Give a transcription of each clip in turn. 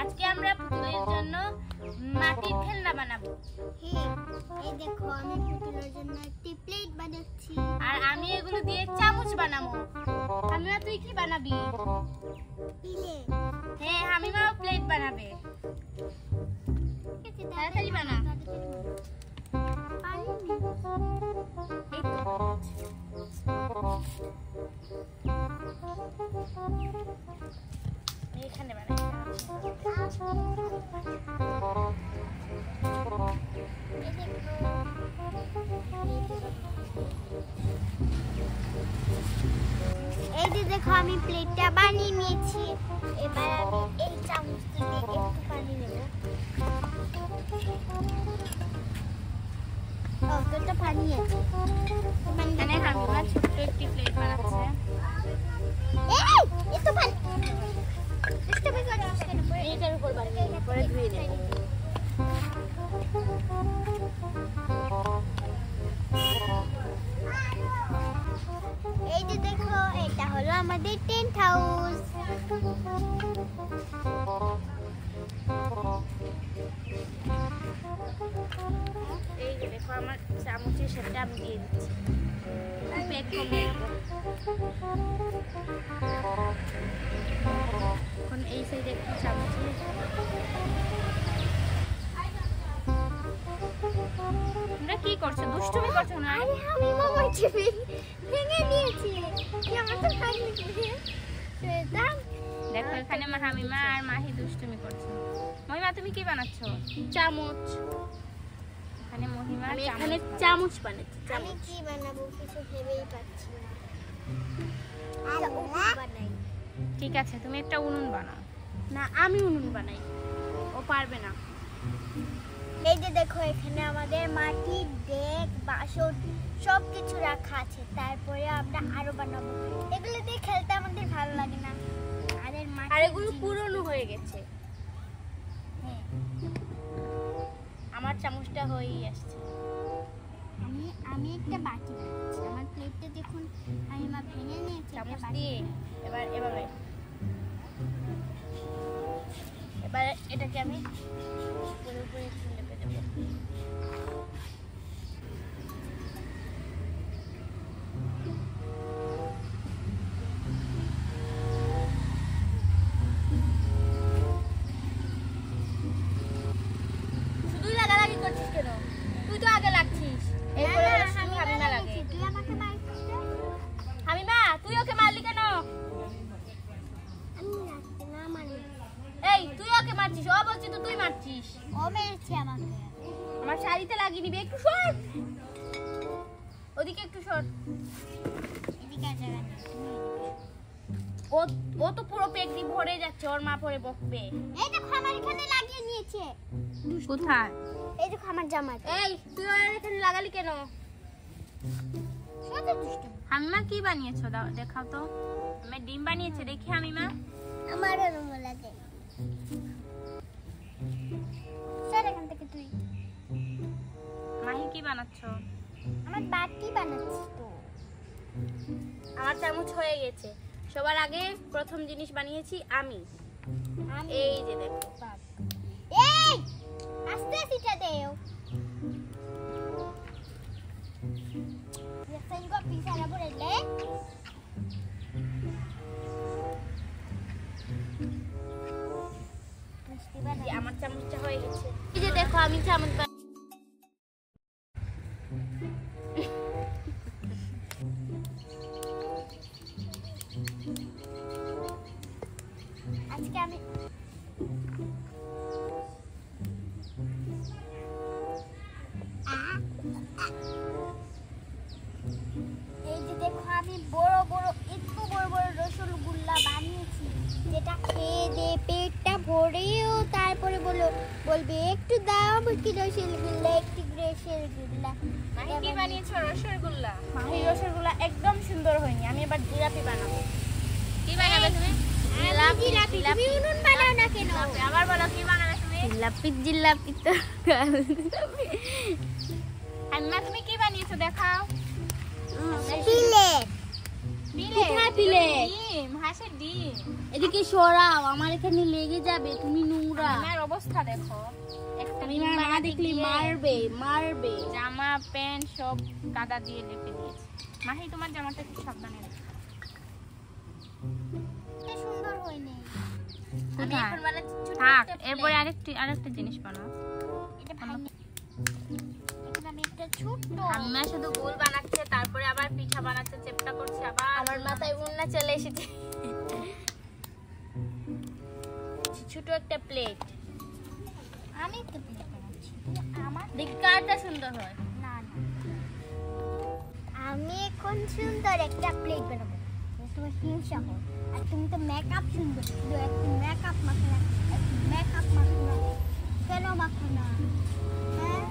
আজকে আমরা পুতুলের জন্য মাটির খেলনা বানাবো। এই দেখো আমি পুতুলের জন্য একটি প্লেট বানাচ্ছি আর আমি এগুলো দিয়ে চামচ বানাবো। হামিমা তুই কি বানাবি? প্লেট। হ্যাঁ হামিমাও প্লেট বানাবে। তাড়াতাড়ি বানা। এখানে বানাই। এই যে দেখো আমি প্লেটটা বানিয়ে নিয়েছি। এবার আমি এই চামচ দিয়ে একটু পানি নেব। ও তোটা পানি আছে। এখানে হামিমা ছোট্ট একটি প্লেট বানাচ্ছে। এই এত পানি। তুমি করছিস কেন? এটার উপর বানিয়ে পরে ধুয়ে নেব। এই যে দেখো এটা হলো আমাদের টেন্ট হাউস। এই যে দেখো আমার চামচের সাথে আমি দিয়ে দিচ্ছি। পেট কমিয়ে দেবো। এখন এই সাইডে একটু চামচে তোমরা কি করছো? দুষ্টুমি করছো না? আরে আমি মামার চিপে ভেঙে নিয়েছি। কি আমার তো খাই নিয়েছে। দাম দেখো এখানে হামিমা আর মাহি দুষ্টুমি করছে। মহিমা তুমি কি বানাচ্ছ? চামচ। এখানে মহিমা আমি এখানে চামচ বানাচ্ছি। আমি কি বানাবো কিছু ভেবেই পাচ্ছি না। বানাই। ঠিক আছে তুমি একটা উনুন বানাও। না আমি উনুন বানাই, ও পারবে না। এই যে দেখো এখানে আমাদের মাটির ডেক বাসন সবকিছু রাখা আছে। তারপরে আমরা আরো বানাবো। এগুলো দিয়ে খেলতে আমাদের ভালো লাগে না। আর এগুলো পুরনো হয়ে গেছে। হ্যাঁ আমার চামচটা হয়েই আসছে। আমি একটা বাটি বানাচ্ছি। আমার প্লেটটা দেখুন আমি মা ভেঙে নিয়েছি। চামচ দিয়ে এভাবে এবার এটাকে আমি পুরোপুরি লেপে দেবো। শুধু লাগালাগি করছিস কেন? তুই তো আগে লাগছিস। এরপরে শুধু হামিমা লাগে। তুই আমাকে মারছিস না? হামিমা তুই ওকে মারলি কেন? আমি রাখতে না মারি। এই তুই ওকে মারছিস। ও বলছি তো তুই মারছিস। ও মেরেছে আমাকে। আমার শাড়িতে লাগিয়ে নিবি। একটু সর, ওদিকে একটু সর। এদিকে আর জায়গা নেই। ও তো পুরো পেট দিয়ে ভরে যাচ্ছে। ওর মা পরে বকবে। এই দেখো আমার এখানে লাগিয়ে নিয়েছে। কোথায়? এই দেখো আমার জামা। এই তুই ওর এখানে লাগালি কেন? কত দুষ্টু। হামিমা কি বানিয়েছো? দাও দেখাও তো। আমি ডিম বানিয়েছে দেখি হামিমা। আমারও রঙ লাগে। স্যার এখান থেকে তুই। মাহি কি বানাচ্ছো? আমার বাটি বানাচ্ছি তো। আমার চামচ হয়ে গেছে। সবার আগে প্রথম জিনিস বানিয়েছি আমি। আমি এই যে দেখো। এই আস্তে আস্তে দেও। Tengo a pisar por el leg. আমার চামচটা হয়ে গেছে। এই যে দেখো আমি চামচ আজকে আমি এই যে দেখো আমি বড় বড় একটু বড় বড় রসগোল্লা বানিয়েছি, যেটা খেয়ে দিয়ে পেটটা ভরেও তারপরে বলবে একটু দাও কি রসগোল্লা, একটু রসগোল্লা। মাহি কি বানিয়েছো? রসগোল্লা। মাহি রসগোল্লা একদম সুন্দর হয়নি। আমি এবার জিলাপি বানাবো। কি বানাবে তুমি? জিলাপি। তুমি উনুন বানাও না কেন? আবার বলো কি বানাবে তুমি? জিলাপি তো হামিমা তুমি কি বানিয়েছো দেখাও। প্লেট। প্লেট? প্লেট। ডিম, হাঁসের ডিম। এদিকে সরাও, আমার এখানে লেগে যাবে, তুমি নোংরা। আমার অবস্থা দেখো, একটা আমি ডিম মা বানাতে দেখলে গিয়ে মারবে মারবে। জামা প্যান্ট সব কাদা দিয়ে লেপে দিয়েছে। মাহি তোমার জামাটা একটু সাবধানে রেখো। এটা সুন্দর হয়নি। আমি কোথায়? এখন বানাচ্ছি ছোট থাক, এরপরে আরেকটা জিনিস বানাও। এটা ভাঙি। এখানে আমি একটা ছোট্ট আম্মা শুধু গোল বানাচ্ছে, তারপরে আবার পিঠা বানাচ্ছে, চেপটা করছে, আবার আমার মাথায় উন্না চলে এসেছে। ছোট একটা প্লেট। আমি তো প্লেট বানাচ্ছি। আমার দেখি কারটা সুন্দর হয়। না না, আমি এখন সুন্দর একটা প্লেট বানাবো। তোমার হিংসা হয়, আর তুমি তো মেকআপ সুন্দর, শুধু একটু মেকআপ মাখো না, একটু মেকআপ মাখো না, কেন মাখো না? হ্যাঁ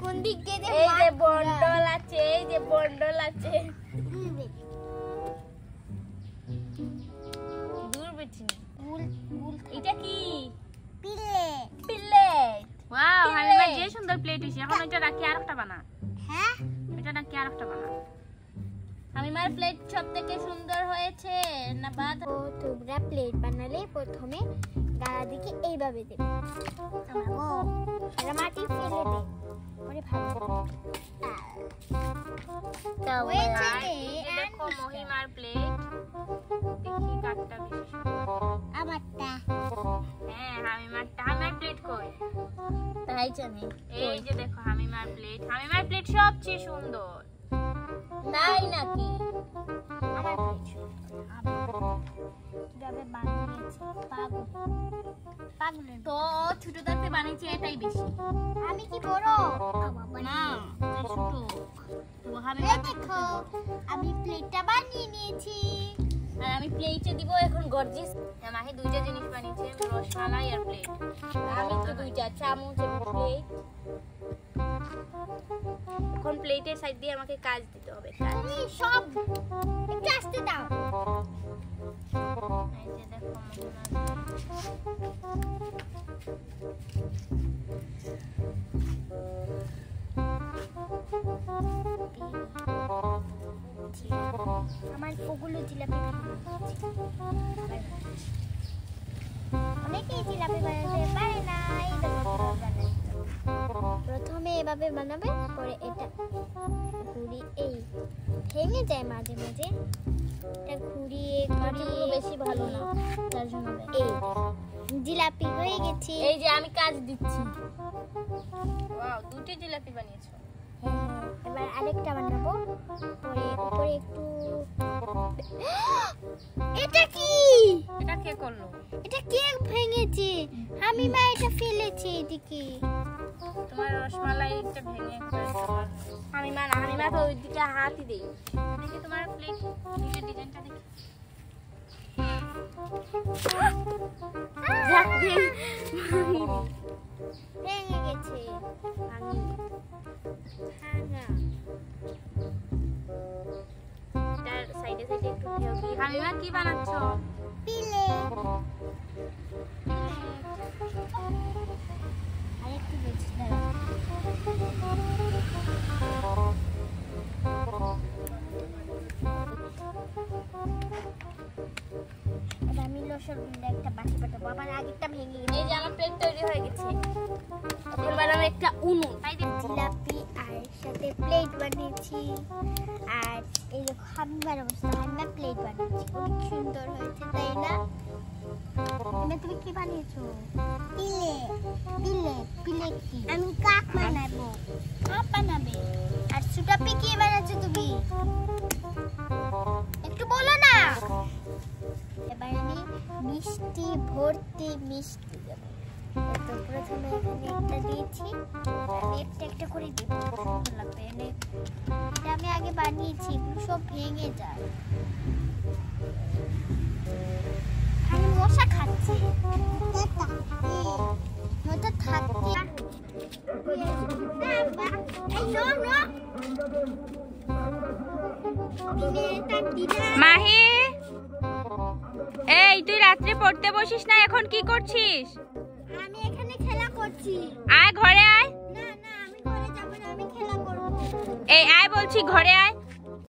কোন দিক দিয়ে এই যে বন্ডল আছে, এই যে বন্ডল আছে। দূর বেছি না। এটা কি? প্লেট। Wow, Plate. হামিমা যে সুন্দর প্লেট হইছে, এখন এটা রাখি আরেকটা বানা। হ্যাঁ এটা রাখি আরেকটা বানা। আমার প্লেট সব থেকে সুন্দর হয়েছে না বাদ? তো তোমরা প্লেট বানালে প্রথমে গাড়া দিকে এইভাবে দেবে, এটা মাটি ফেলে দে, পরে ভালো হয়েছে আর এই যে দেখো মহিমার প্লেট, দেখি কাটটা বেশি সুন্দর। আমারটা। হ্যাঁ, হামিমার প্লেট কই? তাই জানি। এই যে দেখো হামিমার প্লেট সবচেয়ে সুন্দর। তাই নাকি? আমার প্লেট কিভাবে বানিয়েছে পাগলের তো ছোট থাকতে বানিয়েছে এটাই বেশি। আমি কি বড়? না, এটা ছোট। তো আমি এই দেখো, আমি প্লেটটা বানিয়ে নিয়েছি। আর আমি প্লেটে দিব এখন গর্জিস। হ্যাঁ, মাহি দুইটা জিনিস বানিয়েছে, রসমালাই আর প্লেট। আমি তো দুইটা চামচ এবং প্লেট। এখন প্লেটের সাইড দিয়ে আমাকে কাজ দিতে হবে। কাজ। তুমি সব একটু আসতে দাও। এই যে দেখো মহিমার আমার ওগুলো জিলাপি অনেকেই জিলাপি বানাতে পারে না, এই দেখো বানাই। প্রথমে এভাবে বানাবে, পরে এটা ঘুরিয়ে, এই ভেঙে যায় মাঝে মাঝে, এটা ঘুরিয়ে মাটিগুলো বেশি ভালো না, তার জন্য এই জিলাপি হয়ে গেছে। এই যে আমি কাজ দিচ্ছি। ওয়াও, দুটো জিলাপি বানিয়েছো। এবার আরেকটা বানাবো, পরে উপরে একটু এটা কি? এটা কে করলো? এটা কেক ভেঙেছে, আমি মা এটা ফেলেছে এদিকে। তোমার রসমালাইটা ভেঙে ফেলেছে। আমি মা তো ওই দিকে হাতই দেই। দেখি তোমার প্লেট ডিজাইনটা দেখি। ভেঙে গেছে। তার সাইডে সাইডে একটু ঢেউ দিয়ে হামিমা কি বানাচ্ছো? পিলে আরেকটু বেশি আমি লসর গুলো একটা বাটি পাঠাবো, আমার আগেরটা ভেঙে গেছে। এই যে আমার প্লেট তৈরি হয়ে গেছে। এবার আমি একটা উনুন জিলাপি আর সাথে প্লেট বানিয়েছি, আর এই যে খাবার অবস্থা, আমরা প্লেট বানিয়েছি, অনেক সুন্দর হয়েছে তাই না? তুমি কি বানিয়েছো? প্লেট কি? আমি কাক বানাবো। কাক বানাবে? আর সুটাপি কি বানাচ্ছো তুমি? একটু বলো না। এবার আমি মিষ্টি ভর্তি মিষ্টি দেবো। তো প্রথমে এখানে একটা দিয়েছি, আমি একটা একটা করে দিব, সুন্দর লাগবে। এটা আমি আগে বানিয়েছি, এগুলো সব ভেঙে যায়। আমি মশা খাচ্ছি, মশা থাকতে মাহি, তুই রাত্রে পড়তে বসিস না, এখন কি করছিস? আমি এখানে খেলা করছি। আয় ঘরে আয়। না না, আমি ঘরে যাব না, আমি খেলা করব। এই আয় বলছি, ঘরে আয়।